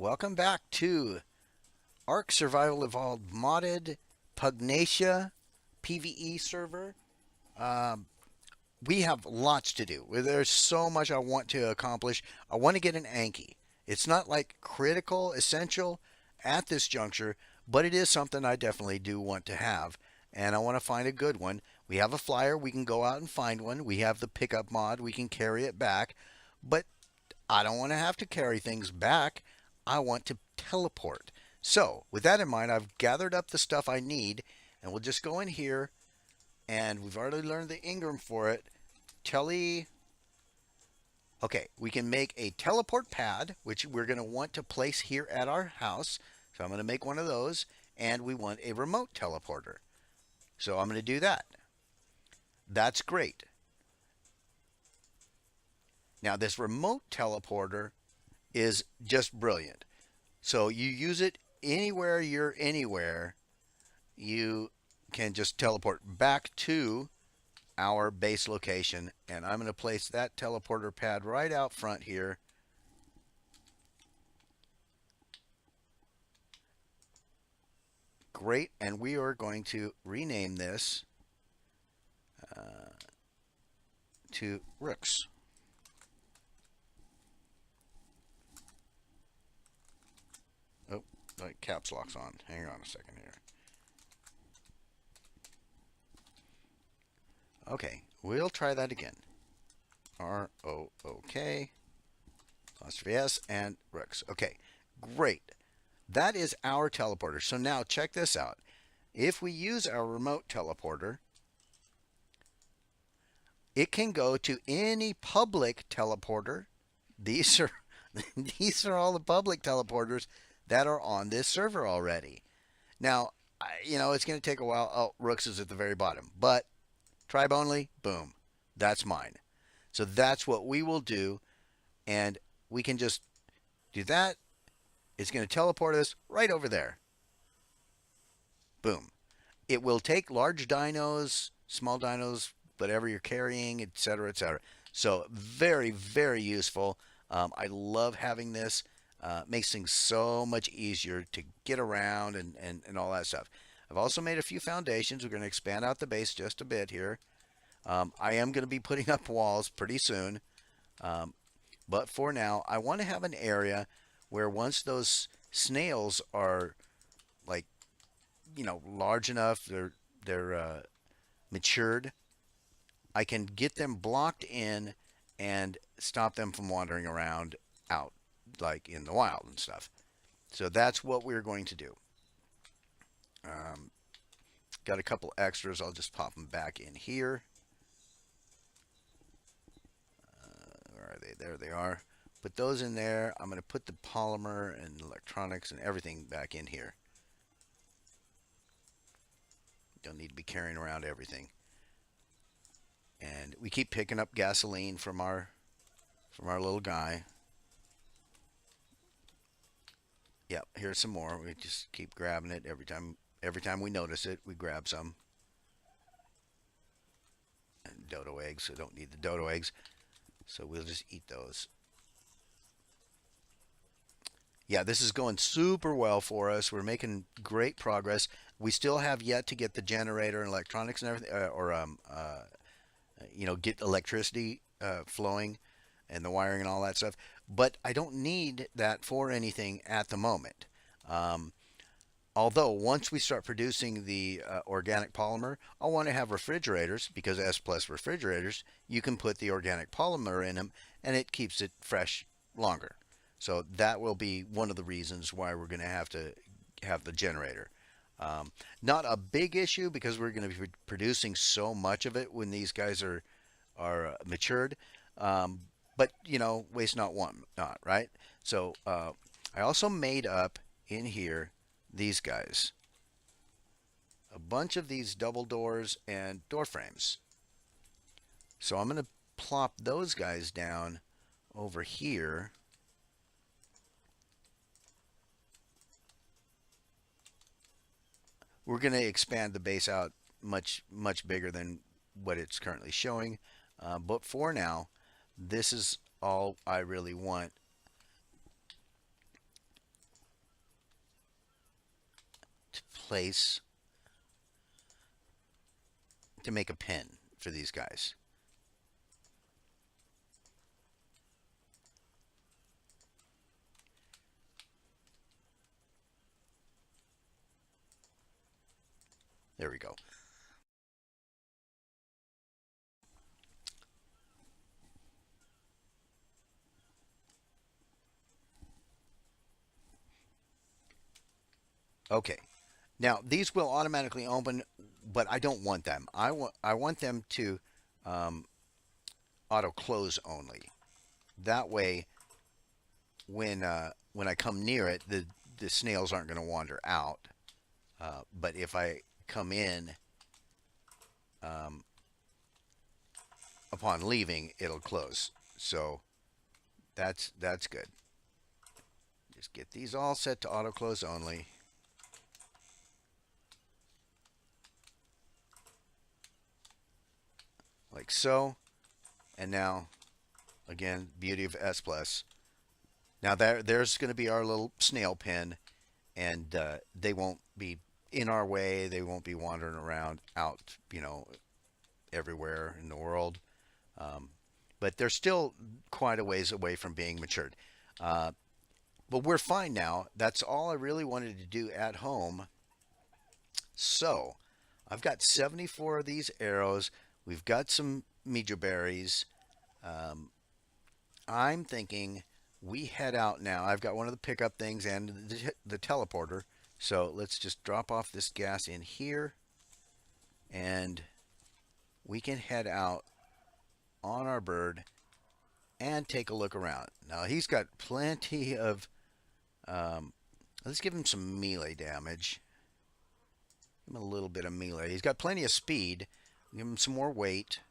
welcome back to ARK Survival Evolved modded Pugnacia PVE server. Um, we have lots to do. There's so much I want to accomplish. I want to get an Anki. It's not like critical, essential at this juncture, but it is something I definitely do want to have, and I want to find a good one. We have a flyer, we can go out and find one. We have the pickup mod, we can carry it back, but I don't want to have to carry things back. I want to teleport. So, with that in mind, I've gathered up the stuff I need, and we'll just go in here, and we've already learned the Ingram for it. Okay, we can make a teleport pad, which we're going to want to place here at our house. So I'm going to make one of those, and we want a remote teleporter. So I'm going to do that. That's great. Now, this remote teleporter is just brilliant. So you use it anywhere you're anywhere, you can just teleport back to our base location. And I'm going to place that teleporter pad right out front here. Great. And we are going to rename this to Rooks. Oh, like caps lock's on. Hang on a second here. Okay, we'll try that again. R-O-O-K, apostrophe S, and Rooks. Okay, great. That is our teleporter. So now check this out. If we use our remote teleporter, it can go to any public teleporter. These are these are all the public teleporters that are on this server already. Now, it's going to take a while. Oh, Rooks is at the very bottom, but tribe only, boom, that's mine. So that's what we will do, and we can just do that. It's going to teleport us right over there. Boom. It will take large dinos, small dinos, whatever you're carrying, etc., etc. So very, very useful. I love having this. Makes things so much easier to get around and all that stuff. I've also made a few foundations. We're going to expand out the base just a bit here. I am going to be putting up walls pretty soon. But for now, I want to have an area where once those snails are like, large enough, they're matured, I can get them blocked in and stop them from wandering around out, like in the wild and stuff. So that's what we're going to do. Got a couple extras. I'll just pop them back in here. Where are they? There they are. Put those in there. I'm going to put the polymer and electronics and everything back in here. Don't need to be carrying around everything. And we keep picking up gasoline from our little guy. Yep, here's some more. We just keep grabbing it every time we notice it, we grab some. And dodo eggs, so don't need the dodo eggs. So we'll just eat those. Yeah, this is going super well for us. We're making great progress. We still have yet to get the generator and electronics and everything, get electricity flowing and the wiring and all that stuff. But I don't need that for anything at the moment. Although once we start producing the organic polymer, I'll want to have refrigerators, because S plus refrigerators, you can put the organic polymer in them and it keeps it fresh longer. So that will be one of the reasons why we're going to have the generator. Not a big issue, because we're going to be producing so much of it when these guys are matured. But waste not, want not, right? So I also made up in here these guys, a bunch of these double doors and door frames. So I'm going to plop those guys down over here. We're going to expand the base out much bigger than what it's currently showing, but for now, this is all I really want. place to make a pen for these guys. There we go. Okay. Now these will automatically open, but I don't want them. I want them to um, auto close only. That way, when I come near it, the snails aren't going to wander out. But if I come in um, upon leaving, it'll close. So that's good. Just get these all set to auto close only. Like so. And now, again, beauty of S Plus. Now there's going to be our little snail pen, and they won't be in our way. They won't be wandering around out, everywhere in the world. Um, but they're still quite a ways away from being matured. Uh, but we're fine now. That's all I really wanted to do at home. So I've got 74 of these arrows. We've got some mejo berries. Um, I'm thinking we head out now. I've got one of the pickup things and the teleporter. So let's just drop off this gas in here, and we can head out on our bird and take a look around. Now he's got plenty of, let's give him some melee damage. Give him a little bit of melee. He's got plenty of speed. Give him some more weight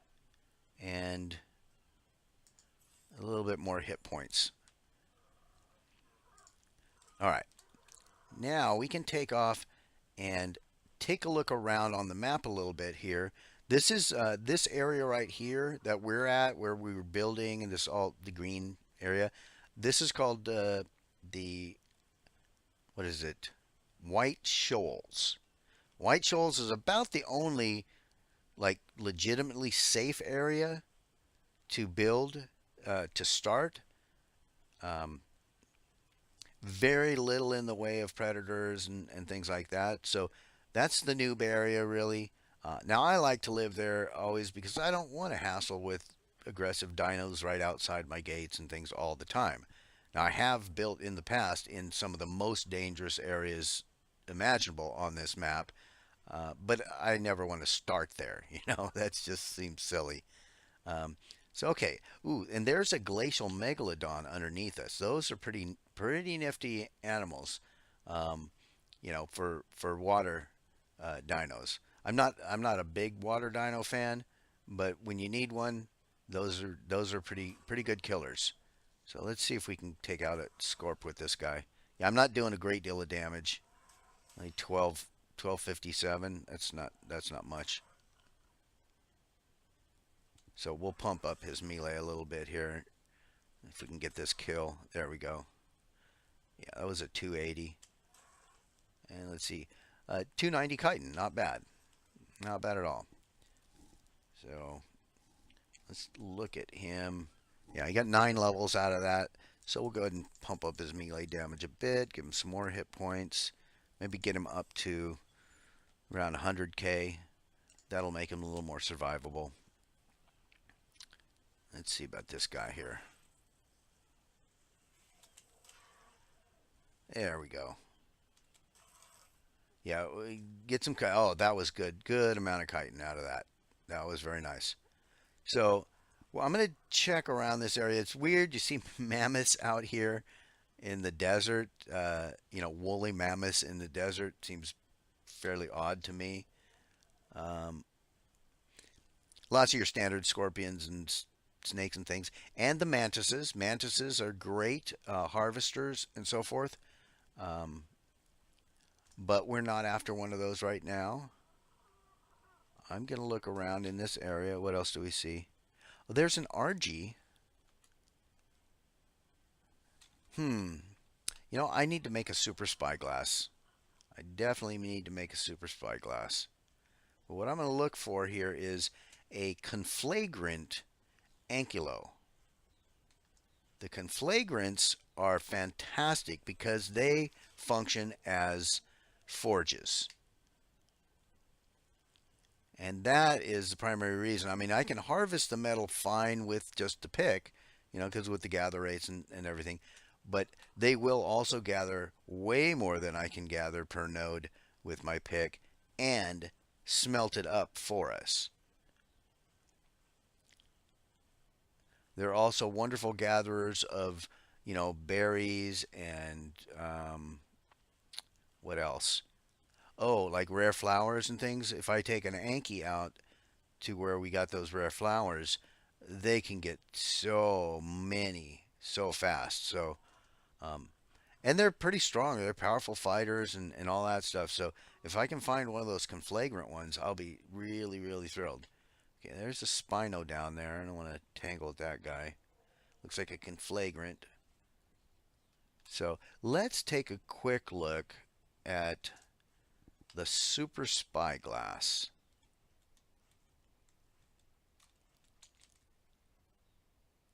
and a little bit more hit points. All right. Now we can take off and take a look around on the map a little bit here. This is this area right here that we're at, where we were building, and this all the green area. This is called the, what is it? White Shoals. White Shoals is about the only like legitimately safe area to build, to start. Um, very little in the way of predators and things like that. So that's the noob area, really. Now I like to live there always because I don't want to hassle with aggressive dinos right outside my gates and things all the time. Now I have built in the past in some of the most dangerous areas imaginable on this map, but I never want to start there. That just seems silly. Um, so okay, ooh, and there's a glacial megalodon underneath us. Those are pretty nifty animals, for water dinos. I'm not a big water dino fan, but when you need one, those are pretty good killers. So let's see if we can take out a Scorp with this guy. Yeah, I'm not doing a great deal of damage. Only 1257. That's not much. So we'll pump up his melee a little bit here. If we can get this kill. There we go. Yeah, that was a 280. And let's see. 290 chitin. Not bad. Not bad at all. So let's look at him. Yeah, he got 9 levels out of that. So we'll go ahead and pump up his melee damage a bit. Give him some more hit points. Maybe get him up to around 100k. That'll make him a little more survivable. Let's see about this guy here. There we go. Yeah, we get some. Oh, that was good. Good amount of chitin out of that. That was very nice. So, well, I'm going to check around this area. It's weird. You see mammoths out here in the desert. Woolly mammoths in the desert seems fairly odd to me. Um, Lots of your standard scorpions and snakes and things, and the mantises. Mantises are great harvesters and so forth. Um, but we're not after one of those right now. I'm going to look around in this area. What else do we see? Well, there's an RG. I need to make a super spyglass. I definitely need to make a super spyglass. But what I'm going to look for here is a conflagrant ankylo. The conflagrants are fantastic because they function as forges. And that is the primary reason. I mean, I can harvest the metal fine with just the pick, because with the gather rates and everything. But they will also gather way more than I can gather per node with my pick and smelt it up for us. They're also wonderful gatherers of, berries and what else? Oh, like rare flowers and things. If I take an Anki out to where we got those rare flowers, they can get so many so fast. So, um, and they're pretty strong. They're powerful fighters and all that stuff. So if I can find one of those conflagrant ones, I'll be really, really thrilled. Okay, there's a Spino down there. I don't want to tangle with that guy. Looks like a conflagrant. So let's take a quick look at the Super Spyglass.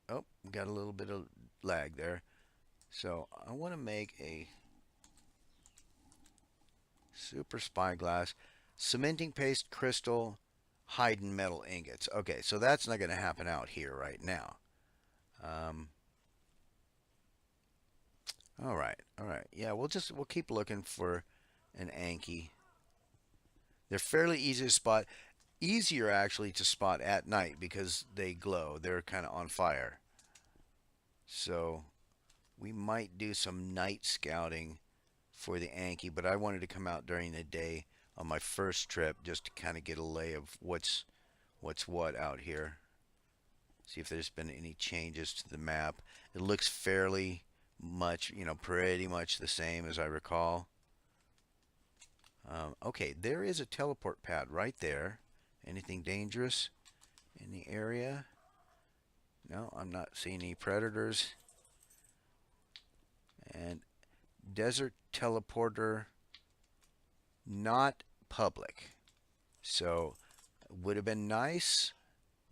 Oh, got a little bit of lag there. So I want to make a Super Spyglass, cementing paste crystal, Haydn metal ingots. Okay, so that's not going to happen out here right now. Um, all right, all right. Yeah, we'll keep looking for an Anki. They're fairly easy to spot. Easier actually to spot at night because they glow. They're kind of on fire. So we might do some night scouting for the Anki, but I wanted to come out during the day on my first trip just to kind of get a lay of what's what out here. See if there's been any changes to the map. It looks fairly much, pretty much the same as I recall. Okay, there is a teleport pad right there. Anything dangerous in the area? No, I'm not seeing any predators. And desert teleporter, not public. So would have been nice,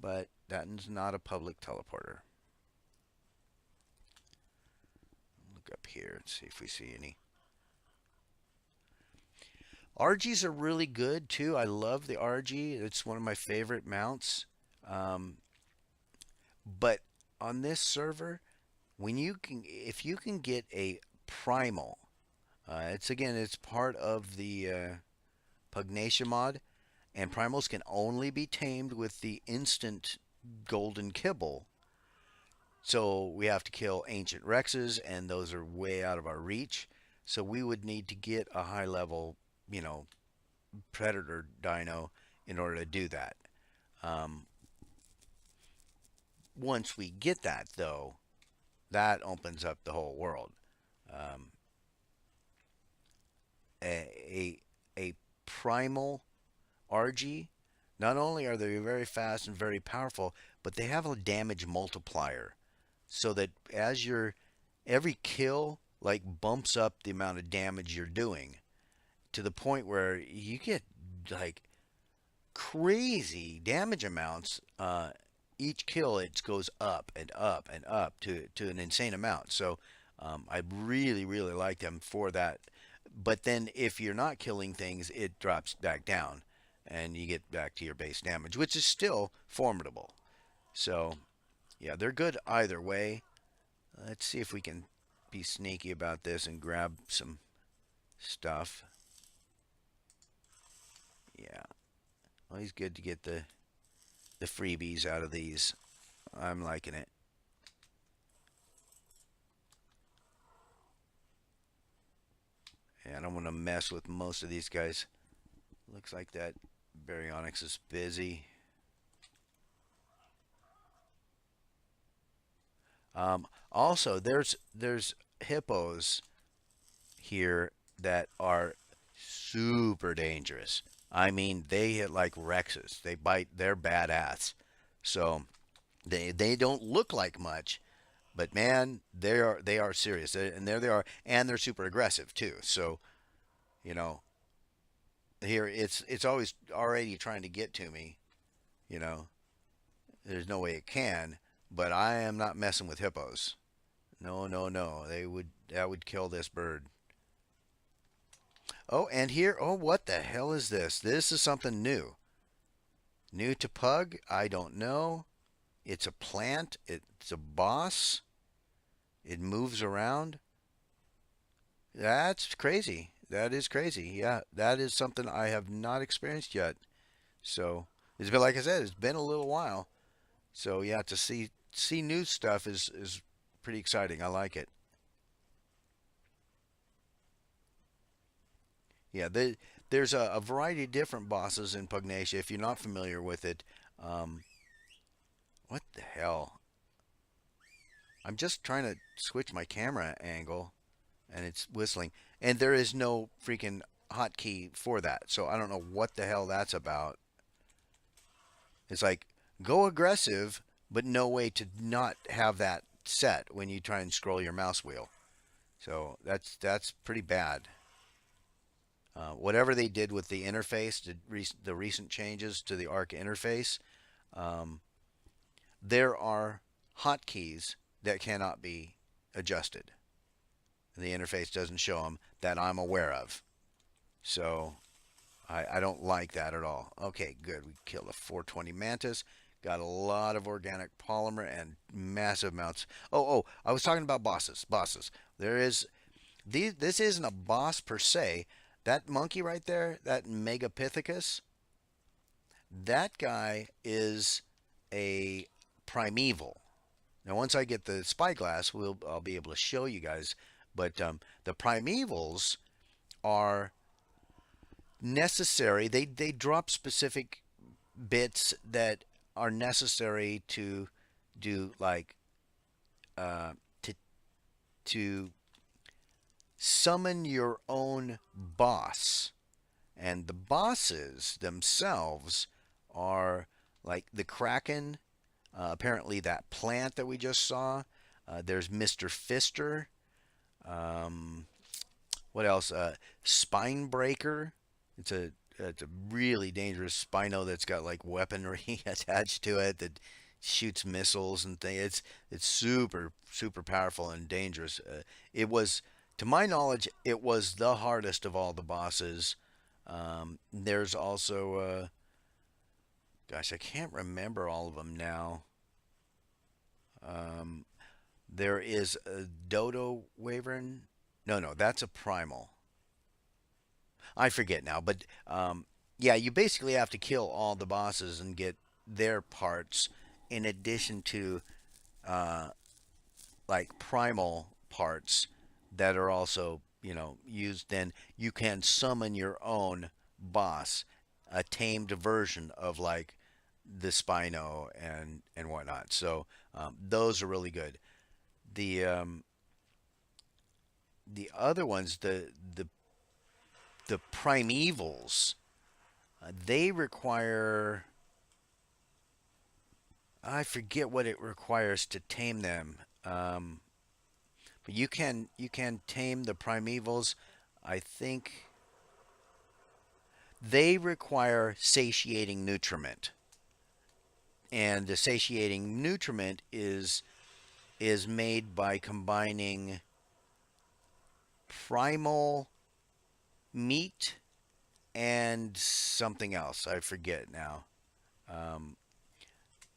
but that is not a public teleporter. Look up here and see if we see any. RGs are really good too. I love the RG. It's one of my favorite mounts. But on this server, if you can get a primal, it's part of the Pugnacia mod, and primals can only be tamed with the instant golden kibble. So we have to kill ancient Rexes, and those are way out of our reach. So we would need to get a high level, predator dino in order to do that. Um, Once we get that, though, that opens up the whole world. Um, a, a primal RG, not only are they very fast and very powerful, but they have a damage multiplier. So that as every kill like bumps up the amount of damage you're doing to the point where you get like crazy damage amounts. Each kill it goes up and up and up to an insane amount. So I really really like them for that. But then if you're not killing things, it drops back down, and you get back to your base damage, which is still formidable. So yeah, they're good either way. Let's see if we can be sneaky about this and grab some stuff. Yeah, always good to get the freebies out of these. I'm liking it. And I don't want to mess with most of these guys. Looks like that Baryonyx is busy. Also, there's hippos here that are super dangerous. I mean, they hit like Rexes. They bite. They're badass. So they don't look like much, but man, they are serious. And there they are, and they're super aggressive too. So here it's always already trying to get to me. You know, there's no way it can. But I am not messing with hippos. No, no, no. That would kill this bird. Oh, and here, oh, what the hell is this? This is something new. New to Pug? I don't know. It's a plant. It's a boss. It moves around. That's crazy. That is crazy. Yeah, that is something I have not experienced yet. So it's been, like I said, it's been a little while. So yeah, to see new stuff is pretty exciting. I like it. Yeah, there's a variety of different bosses in Pugnacia. If you're not familiar with it, um, what the hell? I'm just trying to switch my camera angle, and it's whistling. And there is no freaking hotkey for that, so I don't know what the hell that's about. It's like go aggressive, but no way to not have that set when you try and scroll your mouse wheel. So that's pretty bad. Whatever they did with the interface, the recent changes to the ARK interface, um, there are hotkeys that cannot be adjusted. The interface doesn't show them that I'm aware of. So I don't like that at all. Okay, good. We killed a 420 mantis. Got a lot of organic polymer and massive amounts. Oh, I was talking about bosses. Bosses. There is this isn't a boss per se. That monkey right there, that Megapithecus, that guy is a primeval. Now, once I get the spyglass, I'll be able to show you guys. But the primevals are necessary. They drop specific bits that are necessary to do like uh, to to summon your own boss. And the bosses themselves are like the Kraken, apparently that plant that we just saw. There's Mr. Fister. Um, what else? Spine Breaker. It's a really dangerous Spino that's got like weaponry attached to it that shoots missiles and things. It's super powerful and dangerous. It was, to my knowledge, it was the hardest of all the bosses. There's also, gosh, I can't remember all of them now. Um, there is a Dodo Wyvern. No, that's a primal. I forget now, but yeah, you basically have to kill all the bosses and get their parts in addition to uh, like primal parts that are also, used. Then you can summon your own boss, a tamed version of like the Spino and whatnot. So those are really good. The the other ones, the primevals, they require, I forget what it requires to tame them. But you can tame the primevals. I think they require satiating nutriment, and the satiating nutriment is made by combining primal meat and something else. I forget now. Um,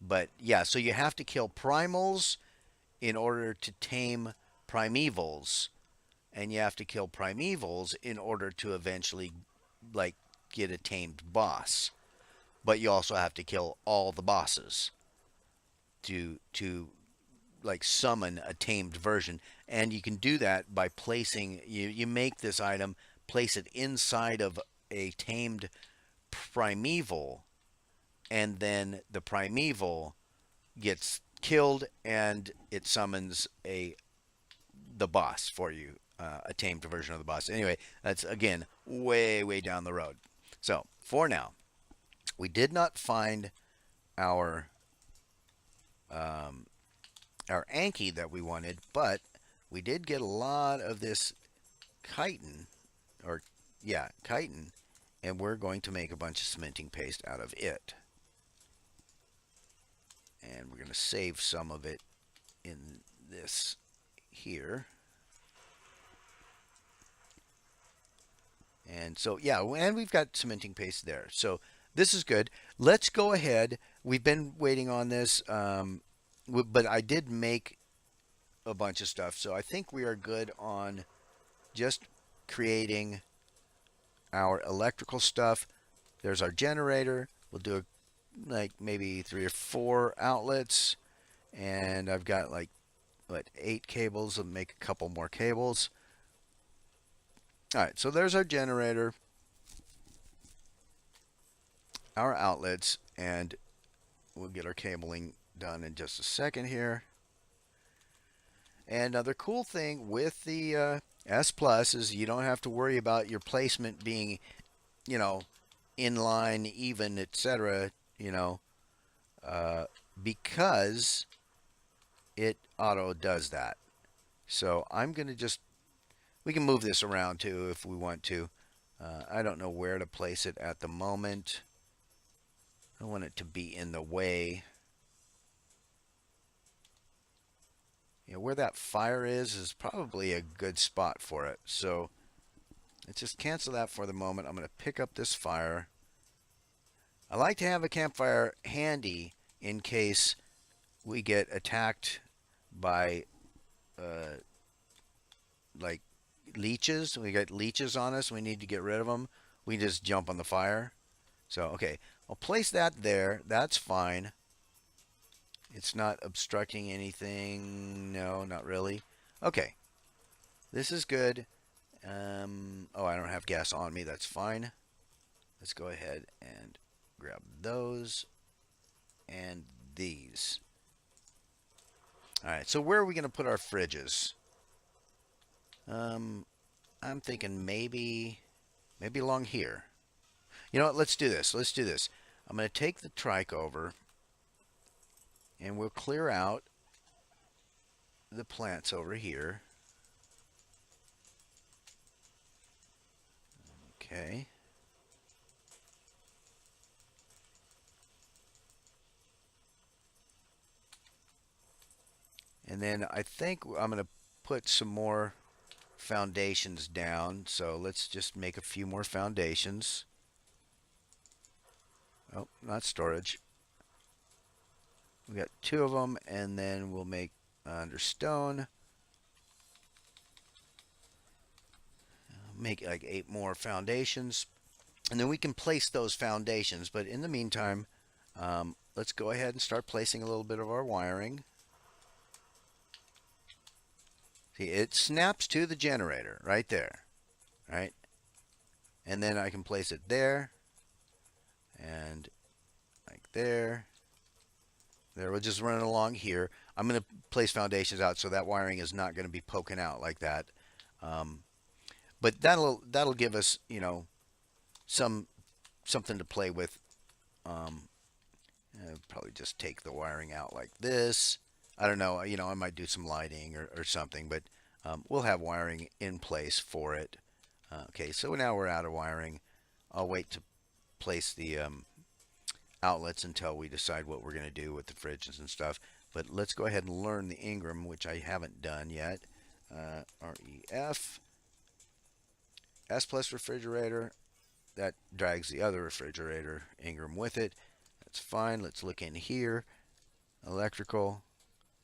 but yeah, so you have to kill primals in order to tame primevals, and you have to kill primevals in order to eventually like get a tamed boss. But you also have to kill all the bosses to like summon a tamed version, and you can do that by placing you make this item, place it inside of a tamed primeval, and then the primeval gets killed and it summons the boss for you, a tamed version of the boss. Anyway, that's again way down the road. So for now, we did not find our um, our Anki that we wanted, but we did get a lot of this chitin, or yeah, chitin, and we're going to make a bunch of cementing paste out of it. And we're going to save some of it in this here. And so, yeah, and we've got cementing paste there. So this is good. Let's go ahead. We've been waiting on this, but I did make a bunch of stuff. So I think we are good on just creating our electrical stuff. There's our generator. We'll do like maybe 3 or 4 outlets. And I've got like, what, 8 cables. I'll make a couple more cables. All right, so there's our generator, our outlets, and we'll get our cabling done in just a second here. And another cool thing with the S Plus is you don't have to worry about your placement being, you know, in line, even, etc., you know, because it auto does that. So I'm going to just, we can move this around too if we want to. I don't know where to place it at the moment. I don't want it to be in the way. You know, where that fire is probably a good spot for it. So let's just cancel that for the moment. I'm going to pick up this fire. I like to have a campfire handy in case we get attacked by like leeches. We got leeches on us. We need to get rid of them. We just jump on the fire. So, okay, I'll place that there. That's fine. It's not obstructing anything. No, not really. Okay, this is good. Oh, I don't have gas on me. That's fine. Let's go ahead and grab those and these. All right, so where are we going to put our fridges? I'm thinking maybe along here. You know what? Let's do this. Let's do this. I'm going to take the trike over, and we'll clear out the plants over here. Okay. And then I think I'm going to put some more foundations down. So let's just make a few more foundations. Oh, not storage. We got 2 of them, and then we'll make under stone. Make like 8 more foundations, and then we can place those foundations. But in the meantime, let's go ahead and start placing a little bit of our wiring. See, it snaps to the generator right there, right? And then I can place it there, and like there. There, we'll just run it along here. I'm going to place foundations out so that wiring is not going to be poking out like that. But that'll give us, you know, something to play with. Probably just take the wiring out like this. I don't know, you know, I might do some lighting or something, but we'll have wiring in place for it. Okay, so now we're out of wiring. I'll wait to place the outlets until we decide what we're going to do with the fridges and stuff. But let's go ahead and learn the Ingram, which I haven't done yet. REF. S plus refrigerator. That drags the other refrigerator Ingram with it. That's fine. Let's look in here. Electrical,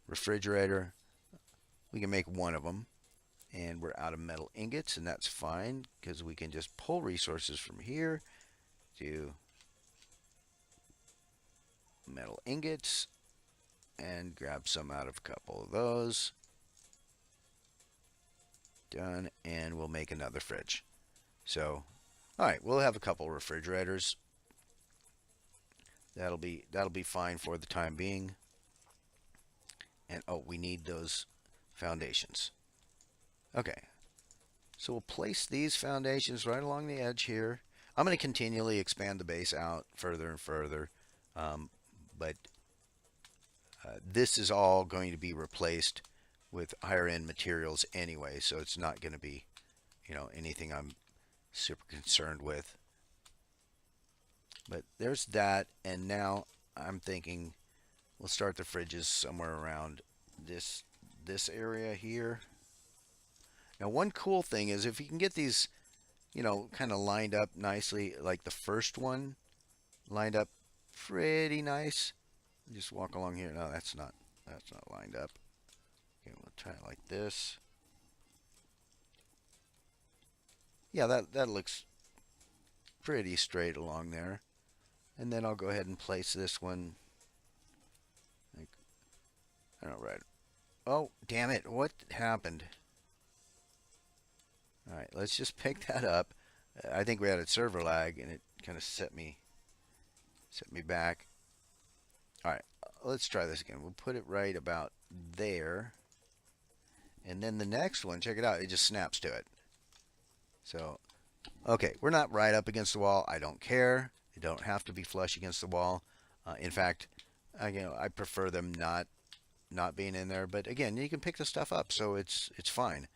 refrigerator. We can make 1 of them. And we're out of metal ingots, and that's fine because we can just pull resources from here to metal ingots and grab some out of a couple of those. Done, and we'll make another fridge. So, all right, we'll have a couple refrigerators. That'll be fine for the time being. And oh, we need those foundations. Okay, so we'll place these foundations right along the edge here. I'm going to continually expand the base out further and further, but this is all going to be replaced with higher end materials anyway, so it's not going to be, you know, anything I'm super concerned with. But there's that, and now I'm thinking we'll start the fridges somewhere around this this area here. Now, one cool thing is if you can get these, kind of lined up nicely, like the first one lined up pretty nice. Just walk along here. No, that's not lined up. Okay, we'll try it like this. Yeah, that looks pretty straight along there. And then I'll go ahead and place this one. Like, I don't know, right. Oh, damn it. What happened? All right, let's just pick that up. I think we had a server lag and it kind of set me back. All right, let's try this again. We'll put it right about there. And then the next one, check it out. It just snaps to it. So, okay, we're not right up against the wall. I don't care. They don't have to be flush against the wall. In fact, I prefer them not being in there. But again, you can pick the stuff up, so it's fine.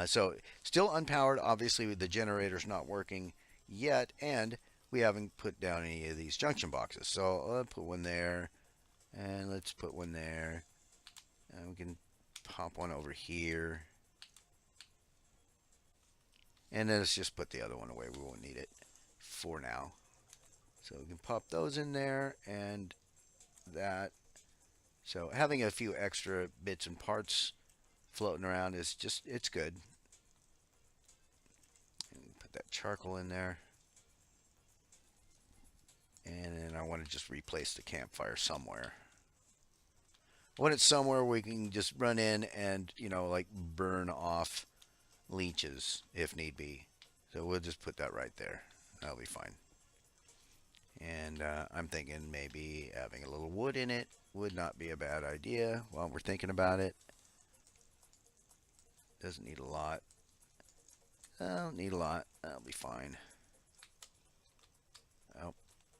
So still unpowered. Obviously, the generator's not working yet, and we haven't put down any of these junction boxes. So let's put one there, and let's put one there. And we can pop one over here. And then let's just put the other one away. We won't need it for now. So we can pop those in there and that. So having a few extra bits and parts floating around is it's good. And put that charcoal in there. And then I want to just replace the campfire somewhere. I want it somewhere where we can just run in and, like burn off leeches if need be. So we'll just put that right there. That'll be fine. And I'm thinking maybe having a little wood in it would not be a bad idea while we're thinking about it. Doesn't need a lot. I don't need a lot. That'll be fine. Oh,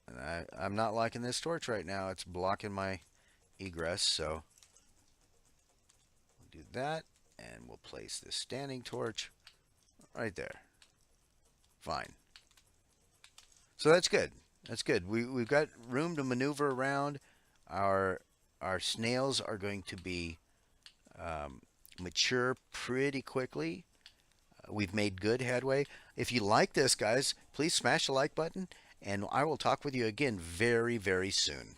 and I'm not liking this torch right now. It's blocking my egress, so we'll do that. And we'll place this standing torch right there. Fine. So that's good. That's good. We've got room to maneuver around. Our snails are going to be mature pretty quickly. We've made good headway. If you like this, guys, please smash the like button, and I will talk with you again very, very soon.